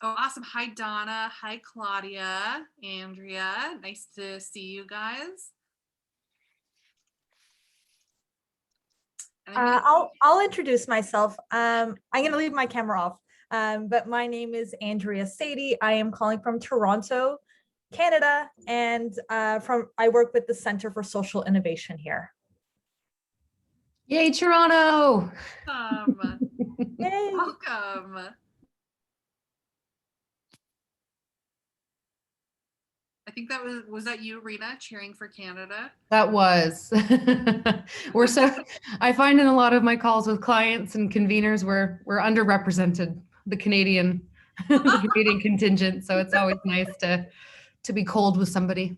Oh, awesome. Hi, Donna. Hi, Claudia. Andrea. Nice to see you guys. And I'll introduce myself. I'm going to leave my camera off, but my name is Andrea Sadie. I am calling from Toronto, Canada, and I work with the Center for Social Innovation here. Yay, Toronto! Yay. Welcome. I think that was that you, Rena, cheering for Canada? That was. I find in a lot of my calls with clients and conveners, we're underrepresented, the Canadian contingent. So it's always nice to be cold with somebody.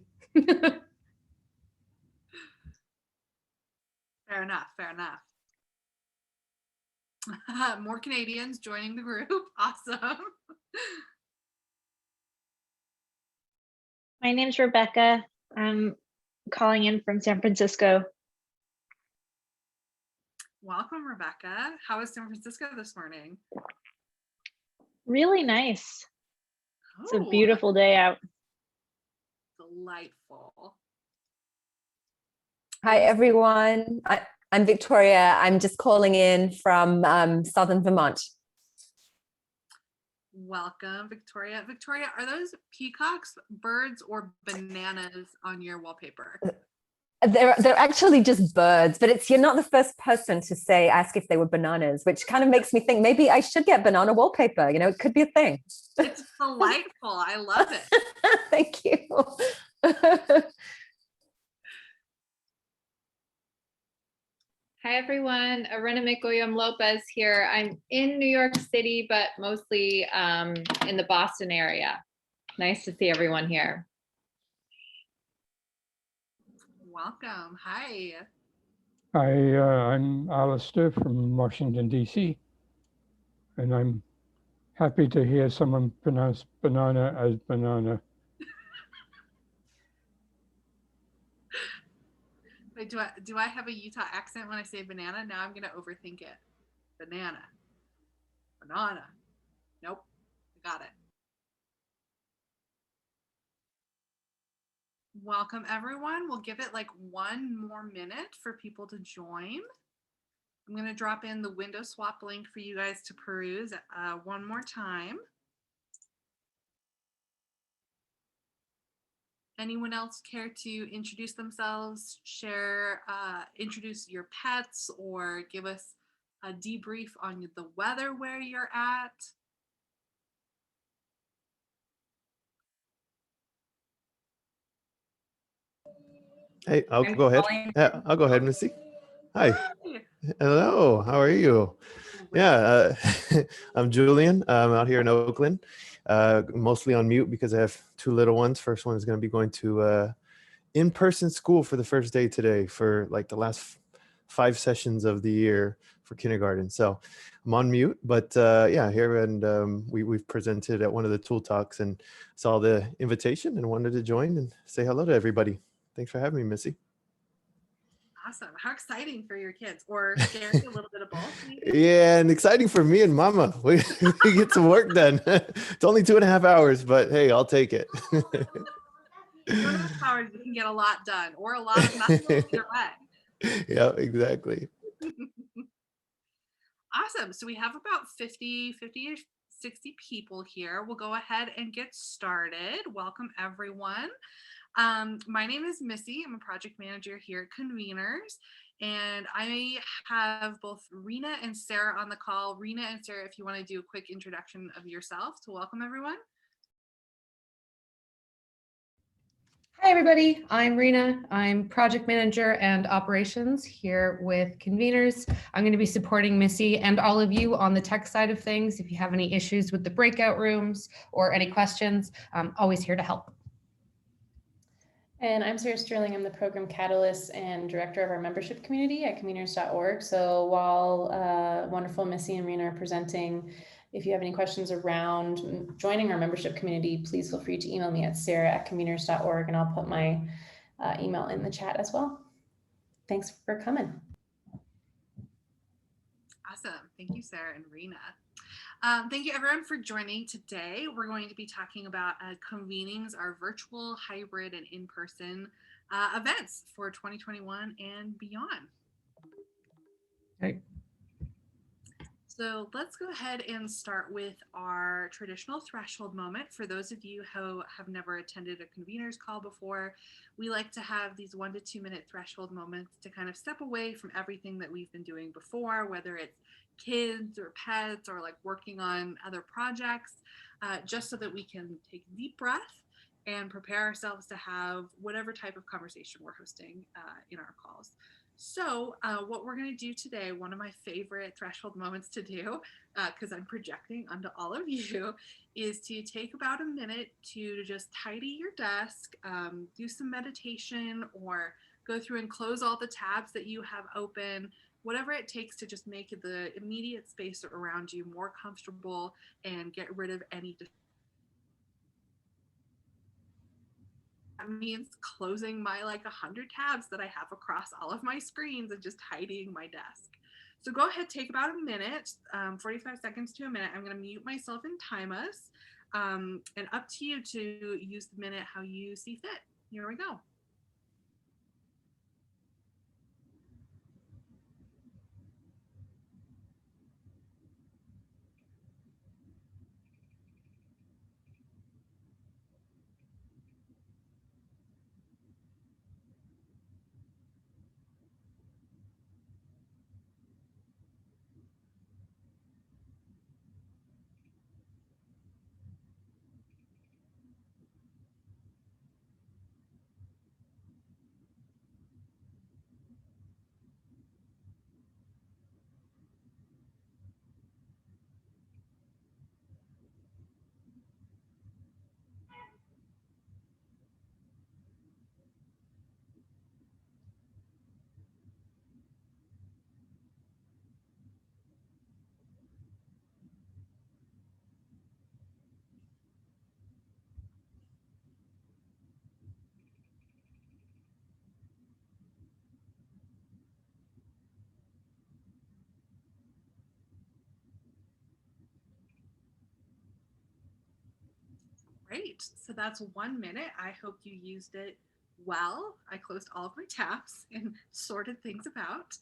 Fair enough. More Canadians joining the group. Awesome. My name's Rebecca. I'm calling in from San Francisco. Welcome, Rebecca. How is San Francisco this morning? Really nice. It's a beautiful day out. Delightful. Hi, everyone. I'm Victoria. I'm just calling in from southern Vermont. Welcome, Victoria. Victoria, are those peacocks, birds, or bananas on your wallpaper? They're actually just birds, but you're not the first person to ask if they were bananas, which kind of makes me think maybe I should get banana wallpaper. You know, it could be a thing. It's delightful. I love it. Thank you. Hi, everyone. Arena Mikoyam Lopez here. I'm in New York City, but mostly in the Boston area. Nice to see everyone here. Welcome. Hi. Hi, I'm Alistair from Washington, D.C. And I'm happy to hear someone pronounce banana as banana. Wait, do I have a Utah accent when I say banana? Now I'm gonna overthink it. Banana. Nope. I got it. Welcome, everyone. We'll give it like 1 more minute for people to join. I'm going to drop in the window swap link for you guys to peruse one more time. Anyone else care to introduce themselves, share, introduce your pets, or give us a debrief on the weather where you're at? Hey, I'll go ahead. Yeah, I'll go ahead, Missy. Hi. Hello. How are you? Yeah, I'm Julian. I'm out here in Oakland, mostly on mute because I have 2 little ones. First one is going to be going to in-person school for the first day today for like the last 5 sessions of the year for kindergarten. So I'm on mute, but yeah, here, and we've presented at one of the tool talks and saw the invitation and wanted to join and say hello to everybody. Thanks for having me, Missy. Awesome. How exciting for your kids, or scary, a little bit of both? Maybe? Yeah, and exciting for me and Mama. We get some work done. It's only 2.5 hours, but hey, I'll take it. 2.5 hours, you can get a lot done, or a lot of nothing either way. Yeah, exactly. Awesome. So we have about 50 to 60 people here. We'll go ahead and get started. Welcome, everyone. My name is Missy. I'm a project manager here at Conveners, and I have both Rena and Sarah on the call. Rena and Sarah, if you want to do a quick introduction of yourself to welcome everyone. Hi, everybody. I'm Rena. I'm project manager and operations here with Conveners. I'm going to be supporting Missy and all of you on the tech side of things. If you have any issues with the breakout rooms or any questions, I'm always here to help. And I'm Sarah Sterling. I'm the program catalyst and director of our membership community at conveners.org. So while wonderful Missy and Rena are presenting, if you have any questions around joining our membership community, please feel free to email me at sarah@conveners.org, and I'll put my email in the chat as well. Thanks for coming. Awesome. Thank you, Sarah and Rena. Thank you everyone for joining today. We're going to be talking about convenings, our virtual, hybrid, and in-person events for 2021 and beyond. Right. So let's go ahead and start with our traditional threshold moment. For those of you who have never attended a convener's call before, we like to have these 1 to 2 minute threshold moments to kind of step away from everything that we've been doing before, whether it's kids or pets or like working on other projects, just so that we can take a deep breath and prepare ourselves to have whatever type of conversation we're hosting in our calls. So what we're going to do today, one of my favorite threshold moments to do, because I'm projecting onto all of you, is to take about a minute to just tidy your desk, do some meditation, or go through and close all the tabs that you have open, whatever it takes to just make the immediate space around you more comfortable and get rid of any. That means closing my like 100 tabs that I have across all of my screens and just tidying my desk. So go ahead, take about a minute, 45 seconds to a minute. I'm going to mute myself and time us, and up to you to use the minute how you see fit. Here we go. Great. So that's 1 minute. I hope you used it well. I closed all of my tabs and sorted things about.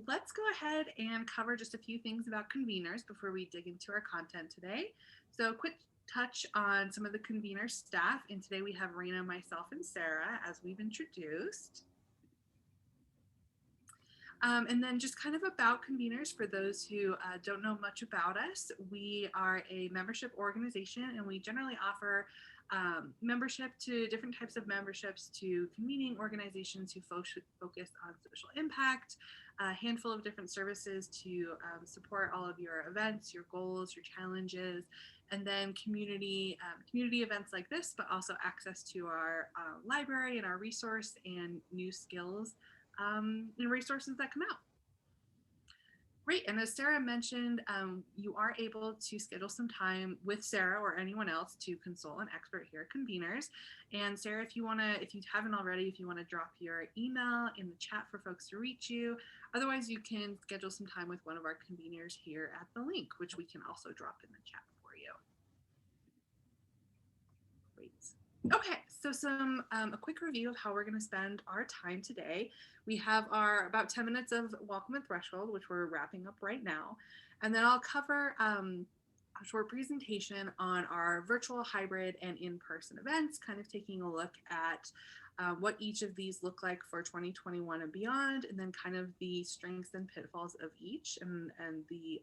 Let's go ahead and cover just a few things about conveners before we dig into our content today. So quick touch on some of the convener staff. And today we have Rena, myself, and Sarah, as we've introduced. And then just kind of about conveners for those who don't know much about us. We are a membership organization, and we generally offer membership to different types of memberships to convening organizations who focus on social impact, a handful of different services to support all of your events, your goals, your challenges, and then community events like this, but also access to our library and our resource and new skills and resources that come out. Great. And as Sarah mentioned, you are able to schedule some time with Sarah or anyone else to consult an expert here at Conveners. And Sarah, if you haven't already, if you want to drop your email in the chat for folks to reach you. Otherwise, you can schedule some time with one of our conveners here at the link, which we can also drop in the chat for you. Great. Okay, so a quick review of how we're going to spend our time today. We have our about 10 minutes of welcome and threshold, which we're wrapping up right now. And then I'll cover a short presentation on our virtual, hybrid, and in-person events, kind of taking a look at what each of these look like for 2021 and beyond, and then kind of the strengths and pitfalls of each, and the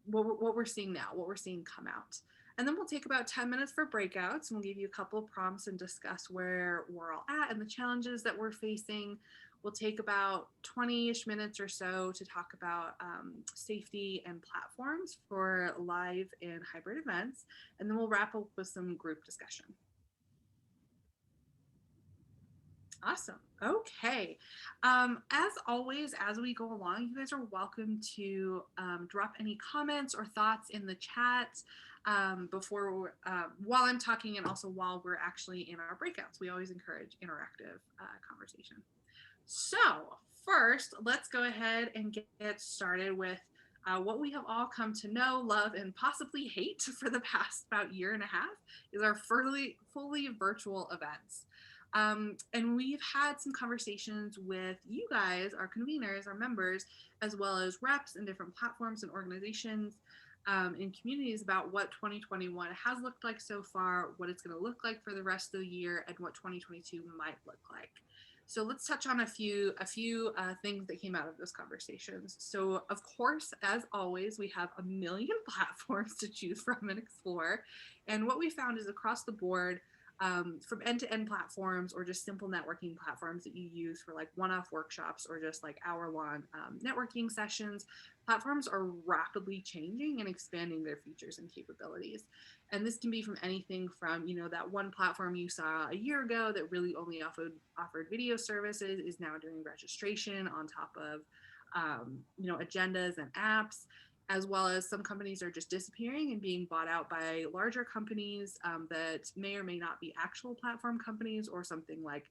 what we're seeing now, what we're seeing come out. And then we'll take about 10 minutes for breakouts, and we'll give you a couple of prompts and discuss where we're all at and the challenges that we're facing. We'll take about 20-ish minutes or so to talk about safety and platforms for live and hybrid events. And then we'll wrap up with some group discussion. Awesome. Okay. As always, as we go along, you guys are welcome to drop any comments or thoughts in the chat while I'm talking, and also while we're actually in our breakouts. We always encourage interactive conversation. So first, let's go ahead and get started with What we have all come to know, love, and possibly hate for the past about year and a half is our fully virtual events. And we've had some conversations with you guys, our conveners, our members, as well as reps and different platforms and organizations in communities about what 2021 has looked like so far, what it's going to look like for the rest of the year, and what 2022 might look like. So let's touch on a few things that came out of those conversations. So of course, as always, we have a million platforms to choose from and explore. And what we found is across the board, from end-to-end platforms or just simple networking platforms that you use for like one-off workshops or just like hour-long networking sessions, platforms are rapidly changing and expanding their features and capabilities. And this can be from anything from, that one platform you saw a year ago that really only offered video services is now doing registration on top of, agendas and apps, as well as some companies are just disappearing and being bought out by larger companies that may or may not be actual platform companies, or something like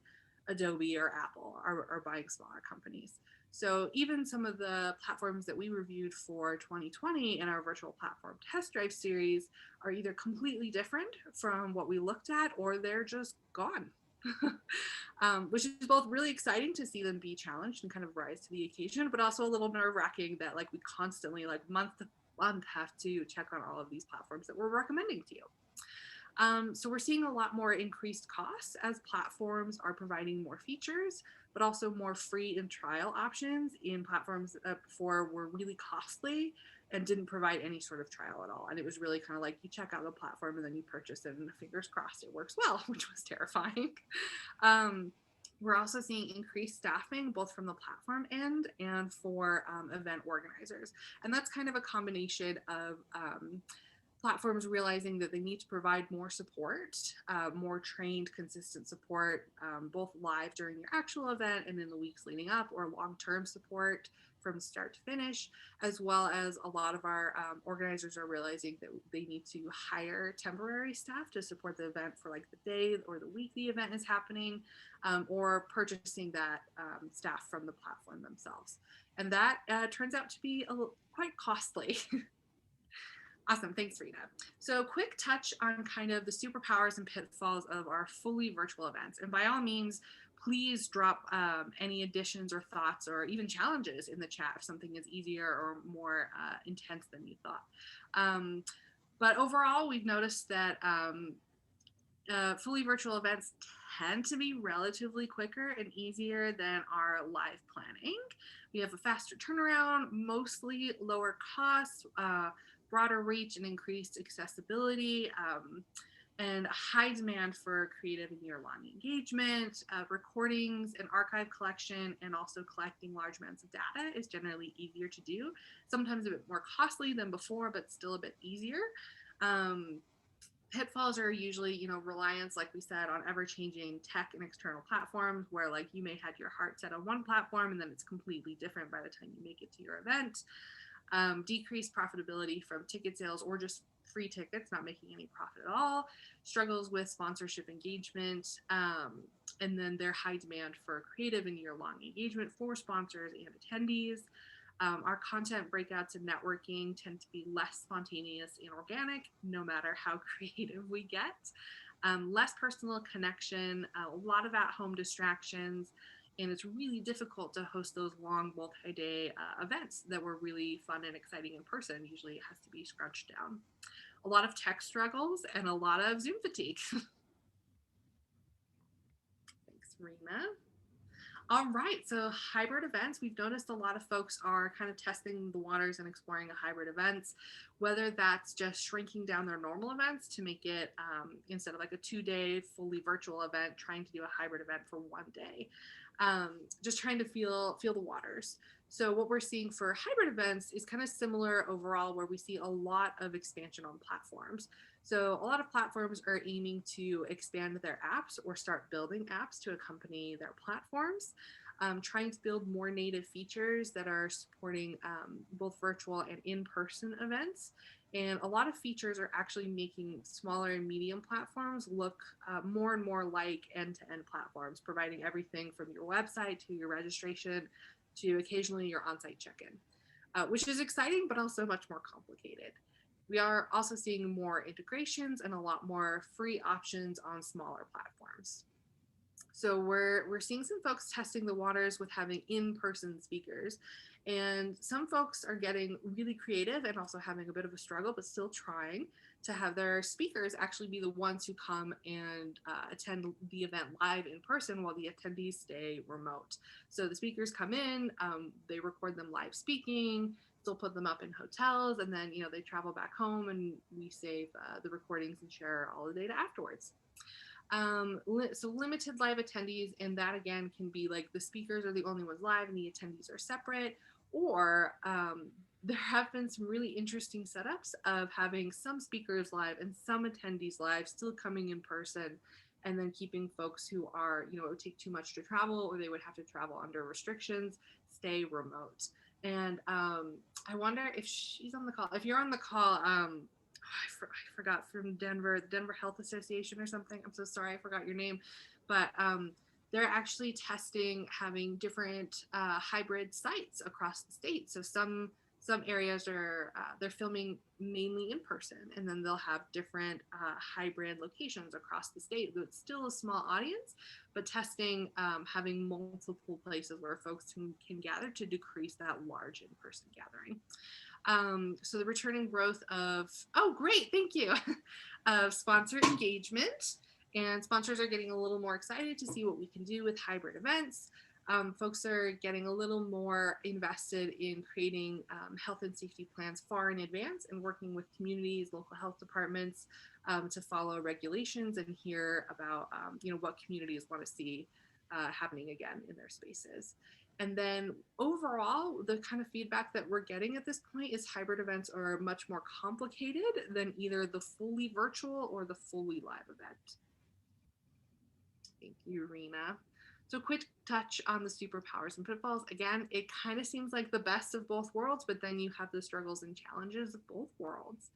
Adobe or Apple are buying smaller companies. So even some of the platforms that we reviewed for 2020 in our virtual platform test drive series are either completely different from what we looked at, or they're just gone. Which is both really exciting to see them be challenged and kind of rise to the occasion, but also a little nerve-wracking that like we constantly, like month to month, have to check on all of these platforms that we're recommending to you. So we're seeing a lot more increased costs as platforms are providing more features, but also more free and trial options in platforms that before were really costly and didn't provide any sort of trial at all. And it was really kind of like you check out the platform and then you purchase it and fingers crossed it works well, which was terrifying. We're also seeing increased staffing both from the platform end and for event organizers. And that's kind of a combination of platforms realizing that they need to provide more support, more trained, consistent support, both live during your actual event and in the weeks leading up, or long-term support from start to finish, as well as a lot of our organizers are realizing that they need to hire temporary staff to support the event for like the day or the week the event is happening, or purchasing that staff from the platform themselves. And that turns out to be quite costly. Awesome, thanks, Rita. So quick touch on kind of the superpowers and pitfalls of our fully virtual events. And by all means, please drop any additions or thoughts or even challenges in the chat if something is easier or more intense than you thought. But overall, we've noticed that fully virtual events tend to be relatively quicker and easier than our live planning. We have a faster turnaround, mostly lower costs, broader reach and increased accessibility, and a high demand for creative and year-long engagement. Recordings and archive collection and also collecting large amounts of data is generally easier to do, sometimes a bit more costly than before, but still a bit easier. Pitfalls are usually, reliance, like we said, on ever-changing tech and external platforms, where like you may have your heart set on one platform and then it's completely different by the time you make it to your event. Decreased profitability from ticket sales or just free tickets, not making any profit at all, struggles with sponsorship engagement, and then their high demand for creative and year-long engagement for sponsors and attendees. Our content breakouts and networking tend to be less spontaneous and organic, no matter how creative we get. Less personal connection, a lot of at-home distractions, and it's really difficult to host those long multi-day events that were really fun and exciting in person. Usually it has to be scrunched down. A lot of tech struggles and a lot of Zoom fatigue. Thanks, Rena. All right, so hybrid events, we've noticed a lot of folks are kind of testing the waters and exploring a hybrid events, whether that's just shrinking down their normal events to make it, instead of like a 2-day fully virtual event, trying to do a hybrid event for 1 day, just trying to feel the waters. So what we're seeing for hybrid events is kind of similar overall, where we see a lot of expansion on platforms. So a lot of platforms are aiming to expand their apps or start building apps to accompany their platforms, trying to build more native features that are supporting both virtual and in-person events. And a lot of features are actually making smaller and medium platforms look more and more like end-to-end platforms, providing everything from your website to your registration to occasionally your on-site check-in. which is exciting, but also much more complicated. We are also seeing more integrations and a lot more free options on smaller platforms. So we're seeing some folks testing the waters with having in-person speakers, and some folks are getting really creative and also having a bit of a struggle, but still trying to have their speakers actually be the ones who come and attend the event live in person while the attendees stay remote. So the speakers come in, they record them live speaking, still put them up in hotels, and then they travel back home, and we save the recordings and share all the data afterwards. So limited live attendees, and that again can be like the speakers are the only ones live and the attendees are separate, or there have been some really interesting setups of having some speakers live and some attendees live, still coming in person, and then keeping folks who are, it would take too much to travel or they would have to travel under restrictions, stay remote. And I wonder if she's on the call. If you're on the call, I forgot, from Denver, the Denver Health Association or something. I'm so sorry, I forgot your name, but they're actually testing having different hybrid sites across the state. So some areas are they're filming mainly in person, and then they'll have different hybrid locations across the state. It's still a small audience, but testing having multiple places where folks can gather to decrease that large in-person gathering. So the returning growth of, oh, great, thank you, of sponsor engagement. And sponsors are getting a little more excited to see what we can do with hybrid events. Folks are getting a little more invested in creating health and safety plans far in advance and working with communities, local health departments to follow regulations and hear about what communities want to see happening again in their spaces. And then overall, the kind of feedback that we're getting at this point is hybrid events are much more complicated than either the fully virtual or the fully live event. Thank you, Rena. So quick touch on the superpowers and pitfalls. Again, it kind of seems like the best of both worlds, but then you have the struggles and challenges of both worlds.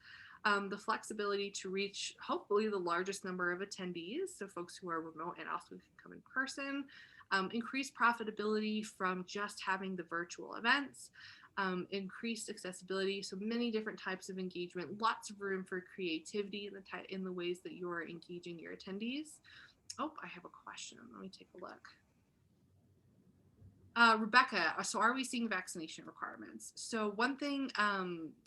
The flexibility to reach hopefully the largest number of attendees, so folks who are remote and also can come in person. Increased profitability from just having the virtual events. Increased accessibility, so many different types of engagement, lots of room for creativity in the ways that you're engaging your attendees. Oh, I have a question. Let me take a look. Rebecca, so are we seeing vaccination requirements? So one thing,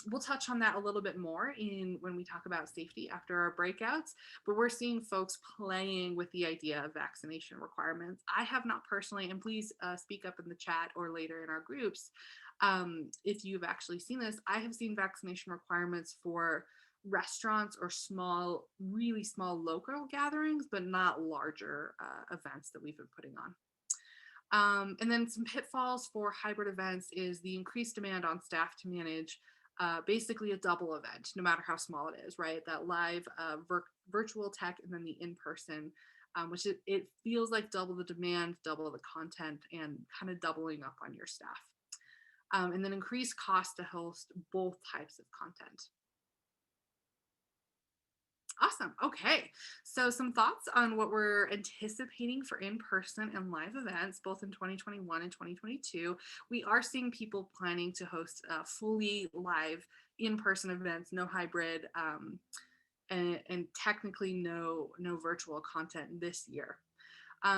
we'll touch on that a little bit more when we talk about safety after our breakouts, but we're seeing folks playing with the idea of vaccination requirements. I have not personally, and please speak up in the chat or later in our groups if you've actually seen this. I have seen vaccination requirements for restaurants or small, really small local gatherings, but not larger events that we've been putting on. And then some pitfalls for hybrid events is the increased demand on staff to manage basically a double event, no matter how small it is, right? That live virtual tech and then the in-person, which it feels like double the demand, double the content, and kind of doubling up on your staff. And then increased cost to host both types of content. Awesome. Okay. So some thoughts on what we're anticipating for in-person and live events, both in 2021 and 2022. We are seeing people planning to host fully live in-person events, no hybrid, and technically no virtual content this year.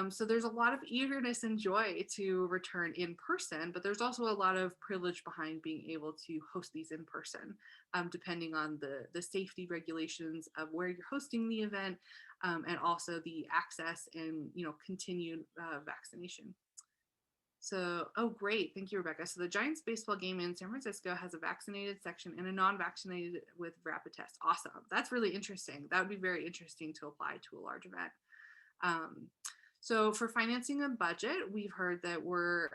So there's a lot of eagerness and joy to return in person, but there's also a lot of privilege behind being able to host these in person, depending on the safety regulations of where you're hosting the event, and also the access and continued vaccination. So, oh, great. Thank you, Rebecca. So the Giants baseball game in San Francisco has a vaccinated section and a non-vaccinated with rapid test. Awesome. That's really interesting. That would be very interesting to apply to a large event. So for financing and budget, we've heard that we're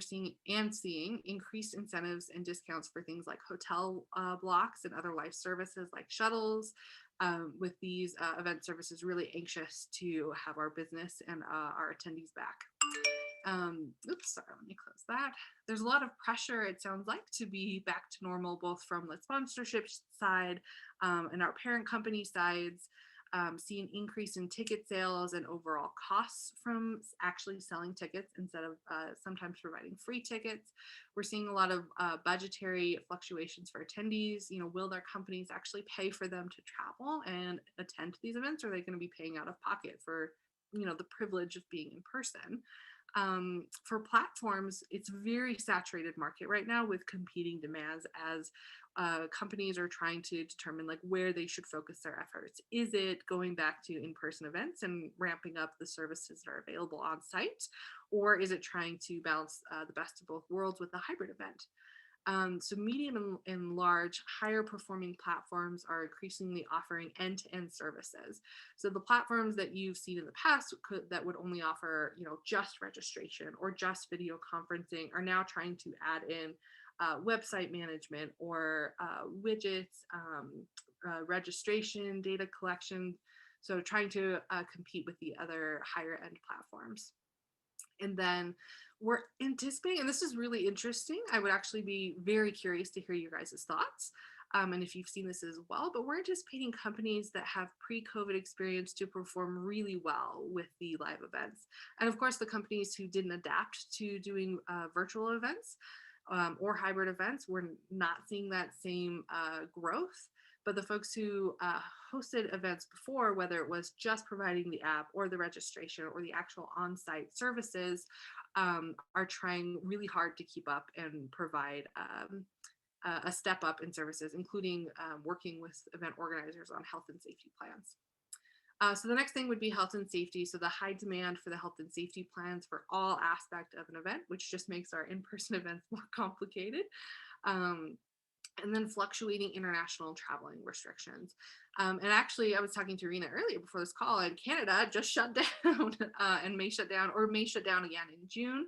seeing increased incentives and discounts for things like hotel blocks and other life services like shuttles. With these event services, really anxious to have our business and our attendees back. Oops, sorry, let me close that. There's a lot of pressure, it sounds like, to be back to normal, both from the sponsorship side and our parent company sides. see an increase in ticket sales and overall costs from actually selling tickets instead of sometimes providing free tickets. We're seeing a lot of budgetary fluctuations for attendees. Will their companies actually pay for them to travel and attend to these events? Or are they going to be paying out of pocket for, the privilege of being in person? For platforms, it's a very saturated market right now with competing demands as companies are trying to determine like where they should focus their efforts. Is it going back to in-person events and ramping up the services that are available on site? Or is it trying to balance the best of both worlds with a hybrid event? So medium and large, higher performing platforms are increasingly offering end-to-end services. So the platforms that you've seen in the past that would only offer, just registration or just video conferencing are now trying to add in website management or widgets, registration, data collection. So trying to compete with the other higher end platforms. And then we're anticipating, and this is really interesting, I would actually be very curious to hear your guys' thoughts. And if you've seen this as well, but we're anticipating companies that have pre-COVID experience to perform really well with the live events. And of course, the companies who didn't adapt to doing virtual events or hybrid events, we're not seeing that same growth. But the folks who hosted events before, whether it was just providing the app or the registration or the actual on-site services, are trying really hard to keep up and provide a step up in services, including working with event organizers on health and safety plans. So the next thing would be health and safety. So the high demand for the health and safety plans for all aspects of an event, which just makes our in-person events more complicated. And then fluctuating international traveling restrictions. And actually, I was talking to Rena earlier before this call, and Canada just shut down and may shut down again in June.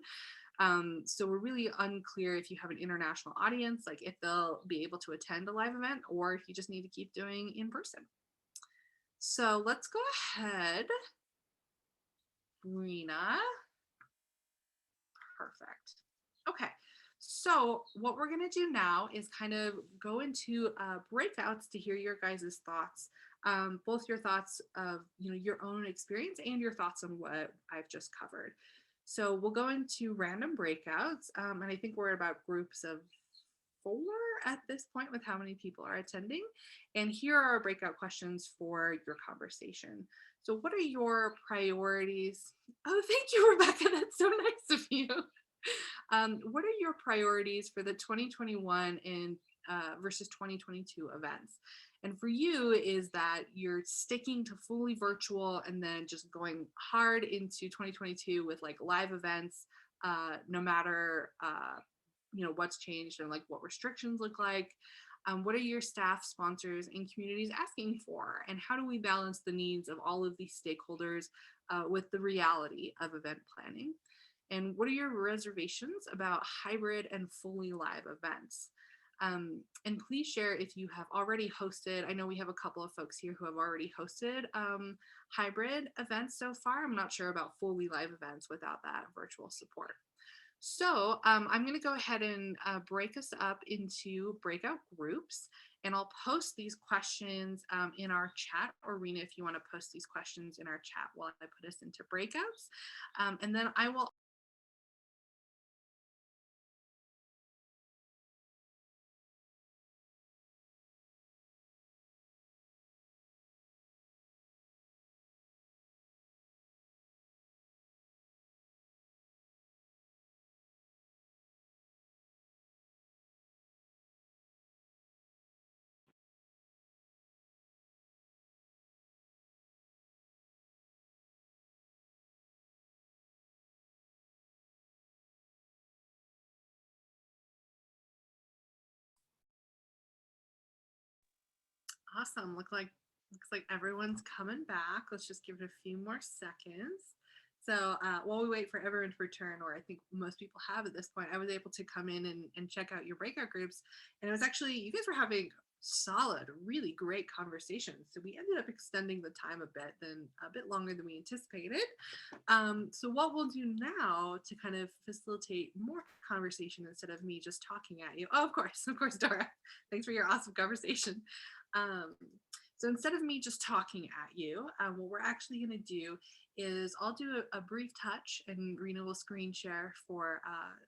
So we're really unclear if you have an international audience, like if they'll be able to attend a live event or if you just need to keep doing in person. So let's go ahead, Rena. Perfect. Okay. So what we're going to do now is kind of go into breakouts to hear your guys' thoughts, both your thoughts of your own experience and your thoughts on what I've just covered. So we'll go into random breakouts, and I think we're about groups of 4 at this point with how many people are attending. And here are our breakout questions for your conversation. So what are your priorities? Oh, thank you, Rebecca. That's so nice of you. What are your priorities for the 2021 and versus 2022 events? And for you, is that you're sticking to fully virtual and then just going hard into 2022 with like live events, no matter what's changed and like what restrictions look like? What are your staff, sponsors, and communities asking for? And how do we balance the needs of all of these stakeholders with the reality of event planning? And what are your reservations about hybrid and fully live events? And please share if you have already hosted. I know we have a couple of folks here who have already hosted hybrid events so far. I'm not sure about fully live events without that virtual support. So I'm going to go ahead and break us up into breakout groups, and I'll post these questions in our chat, or Rena, if you want to post these questions in our chat while I put us into breakouts. And then I will Awesome. Looks like everyone's coming back. Let's just give it a few more seconds. So while we wait for everyone to return, or I think most people have at this point, I was able to come in and check out your breakout groups. And it was actually, you guys were having solid, really great conversations. So we ended up extending the time a bit longer than we anticipated. So what we'll do now to kind of facilitate more conversation instead of me just talking at you. Oh, of course, Dora. Thanks for your awesome conversation. So instead of me just talking at you, what we're actually going to do is I'll do a brief touch, and Rena will screen share for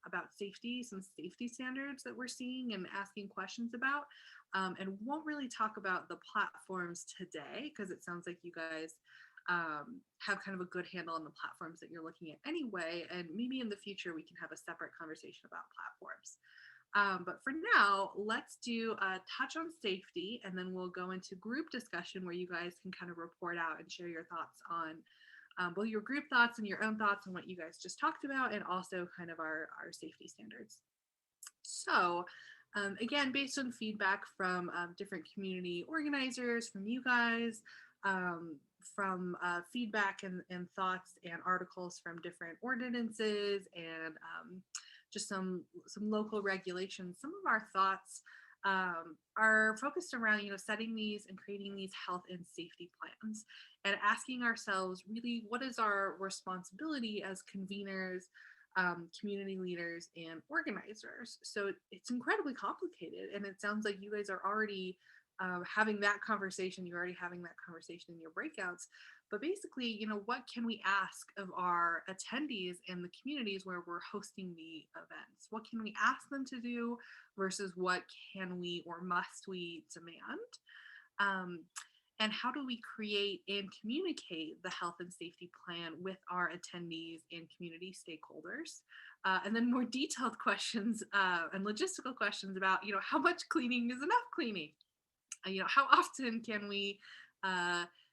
about safety, some safety standards that we're seeing and asking questions about. And won't really talk about the platforms today because it sounds like you guys have kind of a good handle on the platforms that you're looking at anyway. And maybe in the future we can have a separate conversation about platforms. But for now, let's do a touch on safety, and then we'll go into group discussion where you guys can kind of report out and share your thoughts on both your group thoughts and your own thoughts on what you guys just talked about, and also kind of our safety standards. So again, based on feedback from different community organizers, from you guys, from feedback and thoughts and articles from different ordinances and just some local regulations. Some of our thoughts are focused around, setting these and creating these health and safety plans and asking ourselves really what is our responsibility as conveners, community leaders, and organizers. So it's incredibly complicated, and it sounds like you guys are already having that conversation. You're already having that conversation in your breakouts. But basically, what can we ask of our attendees in the communities where we're hosting the events? What can we ask them to do versus what can we or must we demand? And how do we create and communicate the health and safety plan with our attendees and community stakeholders? And then more detailed questions and logistical questions about, how much cleaning is enough cleaning? How often can we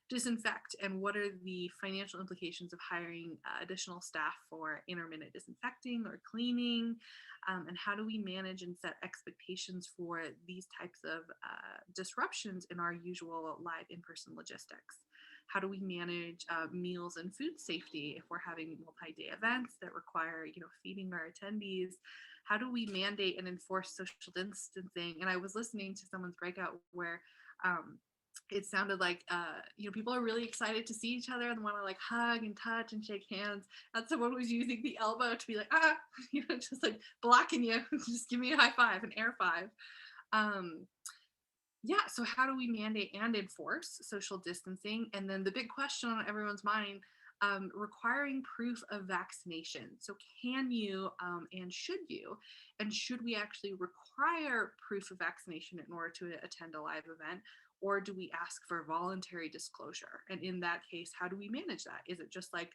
disinfect, and what are the financial implications of hiring additional staff for intermittent disinfecting or cleaning? And how do we manage and set expectations for these types of disruptions in our usual live in-person logistics? How do we manage meals and food safety if we're having multi-day events that require, feeding our attendees? How do we mandate and enforce social distancing? And I was listening to someone's breakout where it sounded like people are really excited to see each other and want to like hug and touch and shake hands, and someone was using the elbow to be like just like blocking you. Just give me a high five, an air five. So how do we mandate and enforce social distancing? And then the big question on everyone's mind, requiring proof of vaccination. So can you and should we actually require proof of vaccination in order to attend a live event? Or do we ask for voluntary disclosure? And in that case, how do we manage that? Is it just like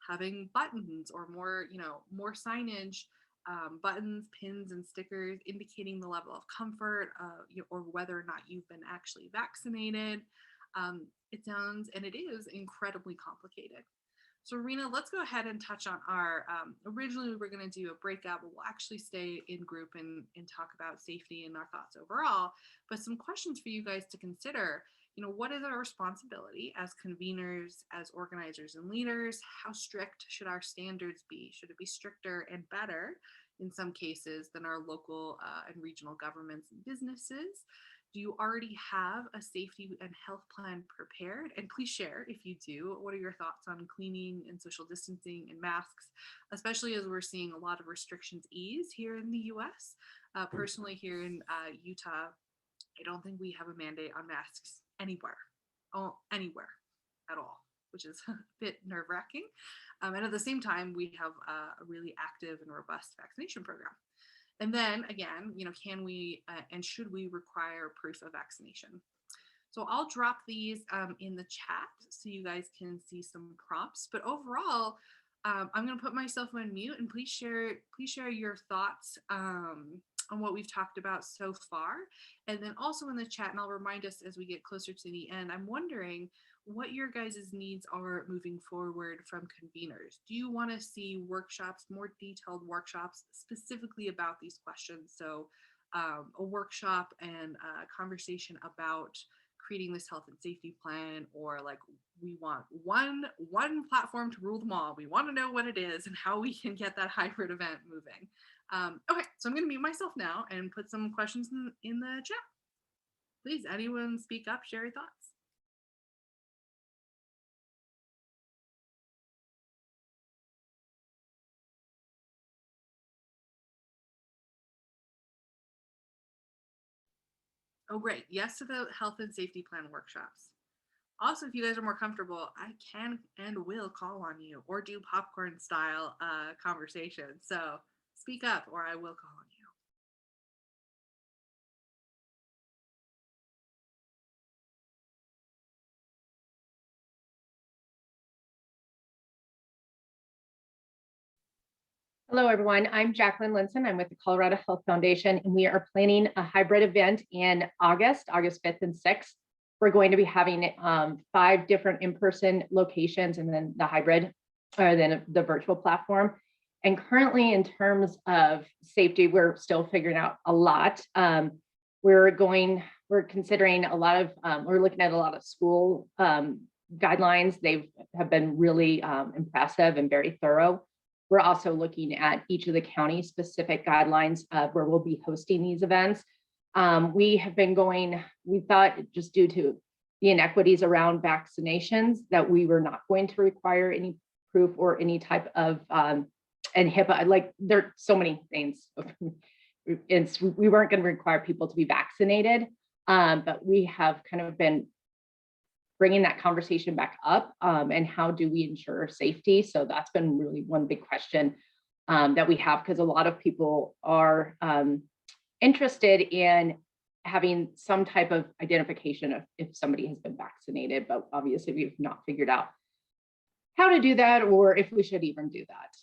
having buttons or more signage, buttons, pins, and stickers indicating the level of comfort or whether or not you've been actually vaccinated? It sounds, and it is, incredibly complicated. So Rena, let's go ahead and touch on our, originally we were going to do a breakout, but we'll actually stay in group and talk about safety and our thoughts overall. But some questions for you guys to consider. What is our responsibility as conveners, as organizers and leaders? How strict should our standards be? Should it be stricter and better in some cases than our local and regional governments and businesses? Do you already have a safety and health plan prepared? And please share if you do. What are your thoughts on cleaning and social distancing and masks, especially as we're seeing a lot of restrictions ease here in the US? Personally, here in Utah, I don't think we have a mandate on masks anywhere at all, which is a bit nerve-wracking. And at the same time, we have a really active and robust vaccination program. And then again, can we and should we require proof of vaccination? So I'll drop these in the chat so you guys can see some prompts. But overall, I'm going to put myself on mute, and please share your thoughts on what we've talked about so far. And then also in the chat, and I'll remind us as we get closer to the end, I'm wondering what your guys' needs are moving forward from conveners. Do you want to see workshops, more detailed workshops specifically about these questions? So a workshop and a conversation about creating this health and safety plan, or like we want one platform to rule them all. We want to know what it is and how we can get that hybrid event moving. Okay, so I'm going to mute myself now and put some questions in the chat. Please, anyone speak up, share your thoughts. Oh, great. Yes to the health and safety plan workshops. Also, if you guys are more comfortable, I can and will call on you or do popcorn style conversations. So speak up or I will call on you. Hello, everyone. I'm Jacqueline Linson. I'm with the Colorado Health Foundation, and we are planning a hybrid event in August 5th and 6th. We're going to be having 5 different in-person locations and then the hybrid, or then the virtual platform. And currently, in terms of safety, we're still figuring out a lot. We're considering a lot of, we're looking at a lot of school guidelines. They have been really impressive and very thorough. We're also looking at each of the county specific guidelines where we'll be hosting these events. We have been going, we thought just due to the inequities around vaccinations that we were not going to require any proof or any type of, and HIPAA, like there are so many things. We weren't going to require people to be vaccinated, but we have kind of been bringing that conversation back up and how do we ensure safety? So that's been really one big question that we have, because a lot of people are interested in having some type of identification of if somebody has been vaccinated, but obviously we've not figured out how to do that or if we should even do that.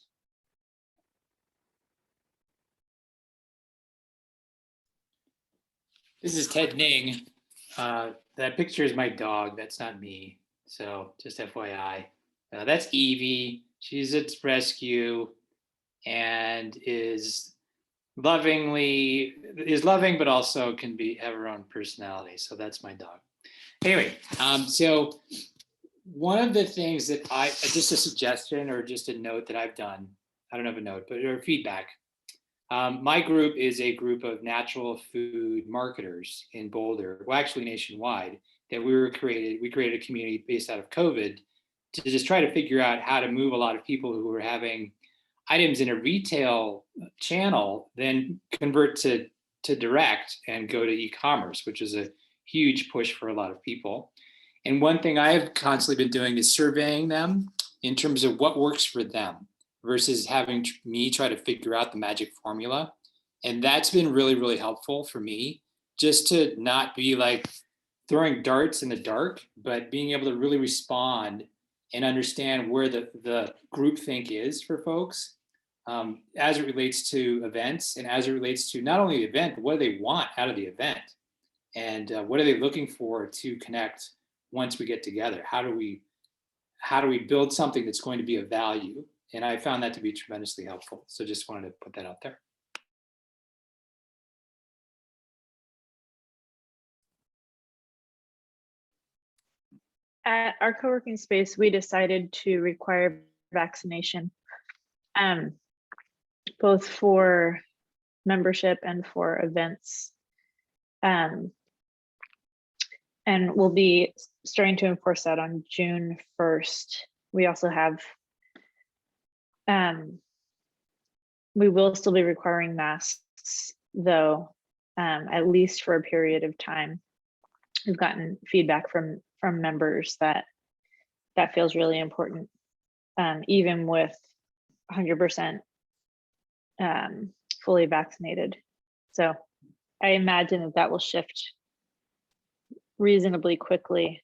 This is Ted Ning. That picture is my dog. That's not me. So just FYI. That's Evie. She's at rescue and is loving, but also can have her own personality. So that's my dog. Anyway, so one of the things that just a suggestion or just a note that I've done, I don't have a note, but or feedback. My group is a group of natural food marketers in Boulder, well, actually nationwide, that we created a community based out of COVID to just try to figure out how to move a lot of people who were having items in a retail channel, then convert to direct and go to e-commerce, which is a huge push for a lot of people. And one thing I've constantly been doing is surveying them in terms of what works for them, versus having me try to figure out the magic formula. And that's been really, really helpful for me, just to not be like throwing darts in the dark, but being able to really respond and understand where the groupthink is for folks as it relates to events and as it relates to not only the event, but what do they want out of the event? And what are they looking for to connect once we get together? How do we build something that's going to be of value? And I found that to be tremendously helpful. So just wanted to put that out there. At our co-working space, we decided to require vaccination, both for membership and for events. And we'll be starting to enforce that on June 1st. We also have we will still be requiring masks, though, at least for a period of time. We've gotten feedback from members that feels really important, even with 100% fully vaccinated. So I imagine that will shift reasonably quickly,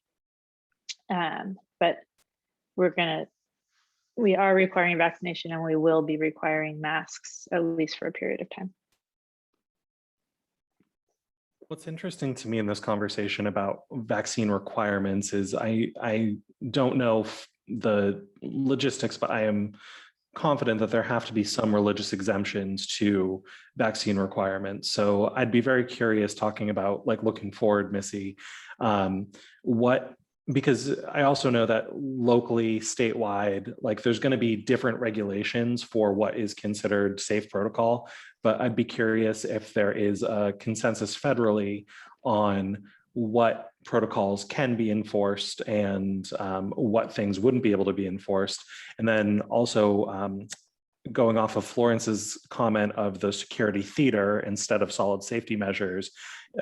but we are requiring vaccination and we will be requiring masks at least for a period of time. What's interesting to me in this conversation about vaccine requirements is I don't know the logistics, but I am confident that there have to be some religious exemptions to vaccine requirements. So I'd be very curious, talking about like looking forward, Missy, because I also know that locally, statewide, like there's going to be different regulations for what is considered safe protocol, but I'd be curious if there is a consensus federally on what protocols can be enforced and what things wouldn't be able to be enforced. And then also going off of Florence's comment of the security theater instead of solid safety measures,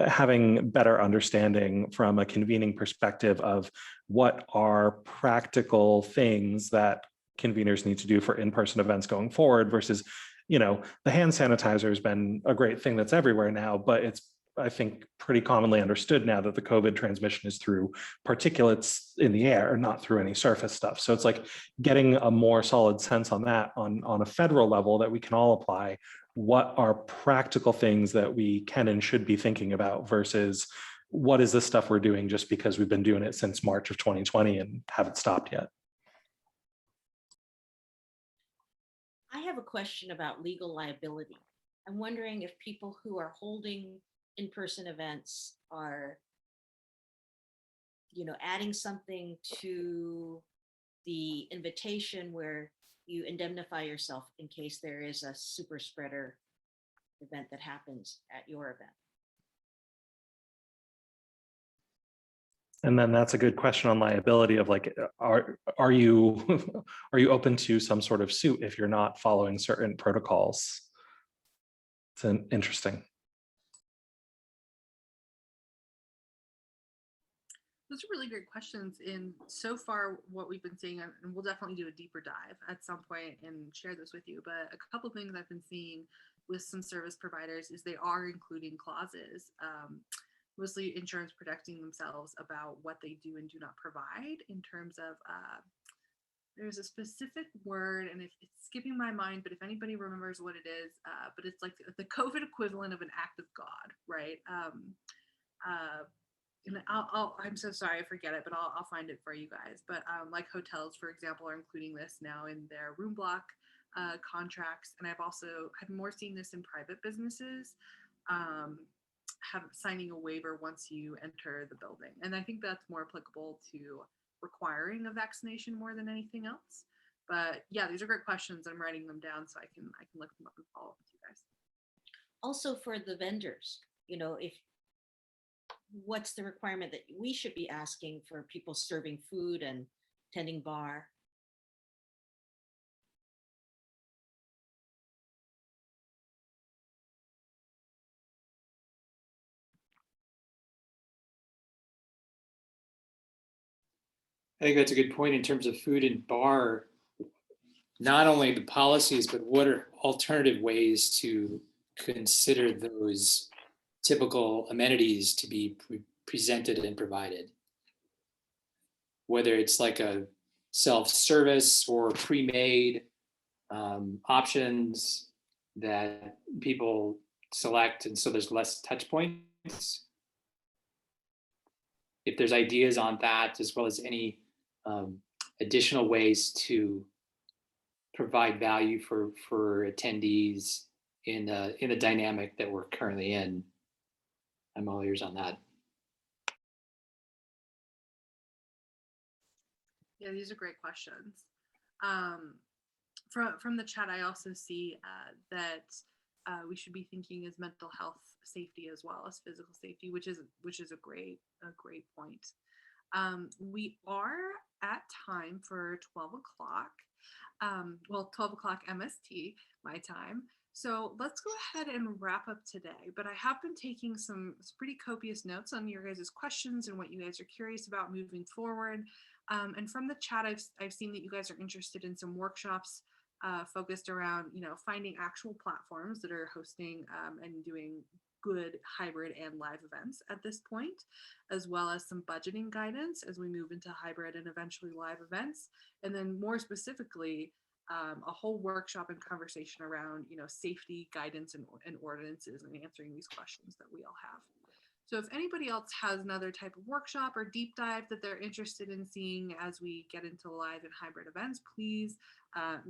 having better understanding from a convening perspective of what are practical things that conveners need to do for in-person events going forward versus, the hand sanitizer has been a great thing that's everywhere now, but it's, I think, pretty commonly understood now that the COVID transmission is through particulates in the air, not through any surface stuff. So it's like getting a more solid sense on that on a federal level that we can all apply. What are practical things that we can and should be thinking about versus what is the stuff we're doing just because we've been doing it since March of 2020 and haven't stopped yet? I have a question about legal liability. I'm wondering if people who are holding in-person events are, adding something to the invitation where you indemnify yourself in case there is a super spreader event that happens at your event. And then that's a good question on liability of like, are you are you open to some sort of suit if you're not following certain protocols? It's interesting. Those are really great questions. And so far, what we've been seeing, and we'll definitely do a deeper dive at some point and share this with you, but a couple of things I've been seeing with some service providers is they are including clauses, mostly insurance protecting themselves about what they do and do not provide in terms of, there's a specific word, and it's skipping my mind, but if anybody remembers what it is, but it's like the COVID equivalent of an act of God, right? And I'm so sorry, I forget it, but I'll find it for you guys. But like hotels, for example, are including this now in their room block contracts. And I've more seen this in private businesses, have signing a waiver once you enter the building. And I think that's more applicable to requiring a vaccination more than anything else. But yeah, these are great questions. I'm writing them down so I can look them up and follow up with you guys. Also for the vendors, if what's the requirement that we should be asking for people serving food and tending bar? I think that's a good point in terms of food and bar. Not only the policies, but what are alternative ways to consider those typical amenities to be presented and provided? Whether it's like a self-service or pre-made options that people select, and so there's less touch points. If there's ideas on that, as well as any additional ways to provide value for attendees in the dynamic that we're currently in, I'm all ears on that. Yeah, these are great questions. From the chat, I also see that we should be thinking as mental health safety as well as physical safety, which is a great point. We are at time for 12 o'clock. 12 o'clock MST, my time. So let's go ahead and wrap up today. But I have been taking some pretty copious notes on your guys' questions and what you guys are curious about moving forward. And from the chat, I've seen that you guys are interested in some workshops focused around, finding actual platforms that are hosting and doing good hybrid and live events at this point, as well as some budgeting guidance as we move into hybrid and eventually live events. And then more specifically, a whole workshop and conversation around, safety guidance and ordinances and answering these questions that we all have. So if anybody else has another type of workshop or deep dive that they're interested in seeing as we get into live and hybrid events, please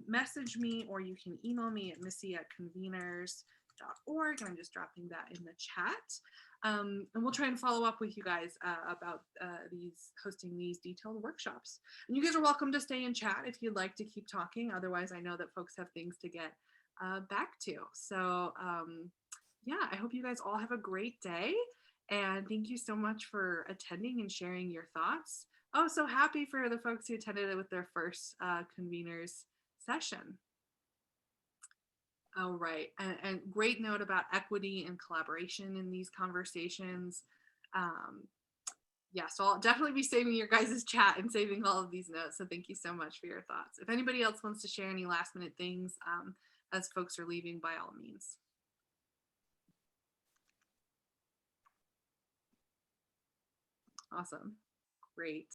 message me, or you can email me at missy@conveners.org. And I'm just dropping that in the chat. And we'll try and follow up with you guys about hosting these detailed workshops. And you guys are welcome to stay in chat if you'd like to keep talking. Otherwise, I know that folks have things to get back to. So yeah, I hope you guys all have a great day. And thank you so much for attending and sharing your thoughts. Oh, so happy for the folks who attended it with their first conveners session. Oh, right. And great note about equity and collaboration in these conversations. Yeah, so I'll definitely be saving your guys' chat and saving all of these notes. So thank you so much for your thoughts. If anybody else wants to share any last minute things as folks are leaving, by all means. Awesome. Great.